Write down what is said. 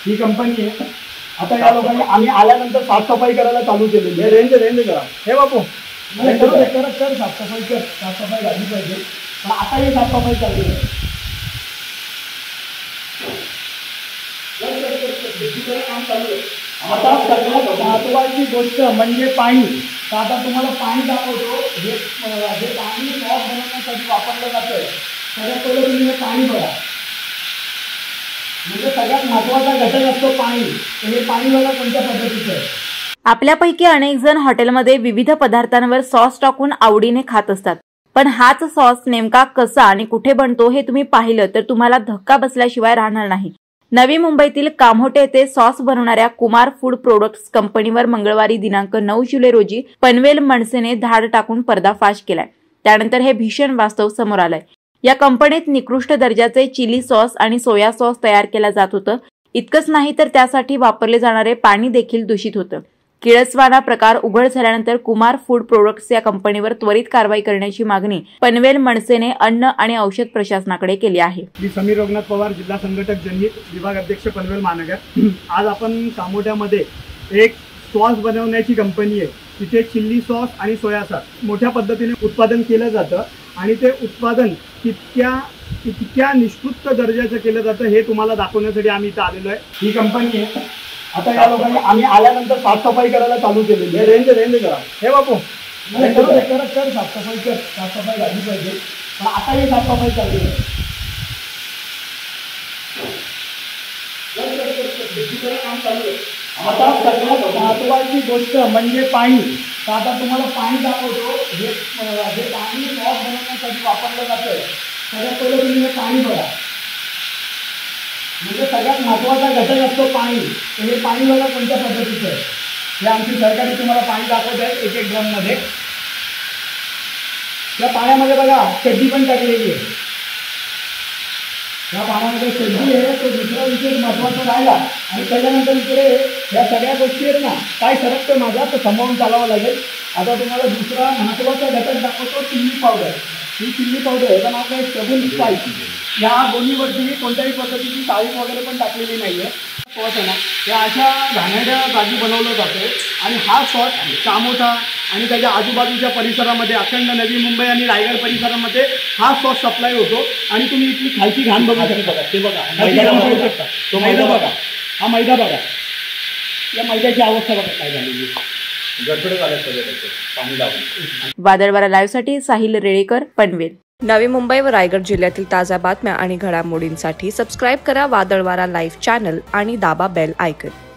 ही company आहे। आता या लोकांनी आम्ही आल्यानंतर साफसफाई करायला चालू केलेली आहे। रेंज करा हे बापू कर साफसफाई कर, साफसफाई झाली पाहिजे, पण आता ही साफसफाई चालली आहे। काम चालू आहे। आता सगळ्यात महत्त्वाची गोष्ट म्हणजे पाणी। तर आता तुम्हाला पाणी दाखवतो। हे पाणी सॉस बनवण्यासाठी वापरलं जातं। सगळ्यात पहिलं तुम्ही हे पाणी बघा, म्हणजे सगळ्यात महत्त्वाचा घटक असतो पाणी। तर हे पाणी बघा कोणत्या पद्धतीचं आहे। आपल्यापैकी अनेक जण हॉटेलमध्ये विविध पदार्थांवर सॉस टाकून आवडीने खात असतात, पण हाच सॉस नेमका कसा आणि कुठे बनतो हे तुम्ही पाहिलं तर तुम्हाला धक्का बसल्याशिवाय राहणार नाही। नवी मुंबईतील कामोठे येथे सॉस बनवणाऱ्या कुमार फूड प्रोडक्ट्स कंपनीवर मंगळवारी दिनांक 9 जुलै रोजी पनवेल मनसेने धाड टाकून पर्दाफाश केलाय। त्यानंतर हे भीषण वास्तव समोर आलंय। या कंपनीत निकृष्ट दर्जाचे चिली सॉस आणि सोया सॉस तयार केला जात होतं। इतकंच नाही तर त्यासाठी वापरले जाणारे पाणी देखील दूषित होतं। किळसवाना प्रकार उघड झाल्यानंतर कुमार फूड प्रोडक्ट्स या कंपनीवर त्वरित कारवाई करण्याची मागणी पनवेल मनसेने अन्न आणि औषध प्रशासनाकडे केली आहे। मी समीर रघुनाथ पवार, जिल्हा संघटक जनहित विभाग अध्यक्ष पनवेल महानगर। आज आपण कामोठ्यामध्ये एक सॉस बनवण्याची कंपनी आहे। तिथे चिल्ली सॉस आणि सोया सॉस मोठ्या पद्धतीने उत्पादन केलं जातं आणि ते उत्पादन कितक्या निकृष्ट दर्जाचं केलं जातं हे तुम्हाला दाखवण्यासाठी आम्ही इथं आलेलो आहे। ही कंपनी आहे। आता या लोकांनी आम्ही आल्यानंतर साफसफाई करायला चालू केलेली आहे। रेंज करा हे बापू कर साफसफाई कर, साफसफाई झाली पाहिजे, पण आता ही साफसफाई चालली आहे। काम चालू आहे। आता सगळ्यात महत्त्वाची गोष्ट म्हणजे पाणी। तर आता तुम्हाला पाणी दाखवतो। हे पाणी सॉस बनवण्यासाठी वापरलं जातं। सगळ्यात पहिलं तुम्ही हे पाणी बघा, म्हणजे सगळ्यात महत्त्वाचा घटक असतो पाणी। तर हे पाणी बघा कोणत्या पद्धतीचं आहे। हे आमची सरकारी तुम्हाला पाणी दाखवत आहे एक ड्रममध्ये। या पाण्यामध्ये बघा चड्डी पण टाकलेली आहे। या पाण्यामध्ये चड्डी आहे। तो दुसरा विषय महत्त्वाचा राहिला आणि त्याच्यानंतर इकडे या सगळ्या गोष्टी आहेत ना, काय सरकतं माझा तर सांभाळून चालावं लागेल। आता तुम्हाला दुसरा महत्त्वाचा घटक दाखवतो, चिल्ली पावडर। ही चिल्ली पावडर याचं नाव काय, शगुन स्पाइस। या दोन्हीवरती कोणत्याही पद्धतीची तारीख वगैरे पण टाकलेली नाही आहे। सॉस आहे ना, या अशा घाणेरड्या जागी बनवलं जातं आणि हा सॉस कामोठा आणि त्याच्या आजूबाजूच्या परिसरामध्ये अखंड नवी मुंबई आणि रायगड परिसरामध्ये हा सॉस सप्लाय होतो। आणि तुम्ही इथली खालची घाण बघू शकता, ते बघा तो मैदा बघा, हा मैदा बघा, या मैद्याची अवस्था बघा काय झालेली आहे। वादळवारा लाईव्हसाठी साहिल रेळेकर, पनवेल। नवी मुंबई व रायगड जिल्ह्यातील ताज्या बातम्या आणि घडामोडींसाठी सबस्क्राईब करा वादळवारा लाईव्ह चॅनल आणि दाबा बेल आयकॉन।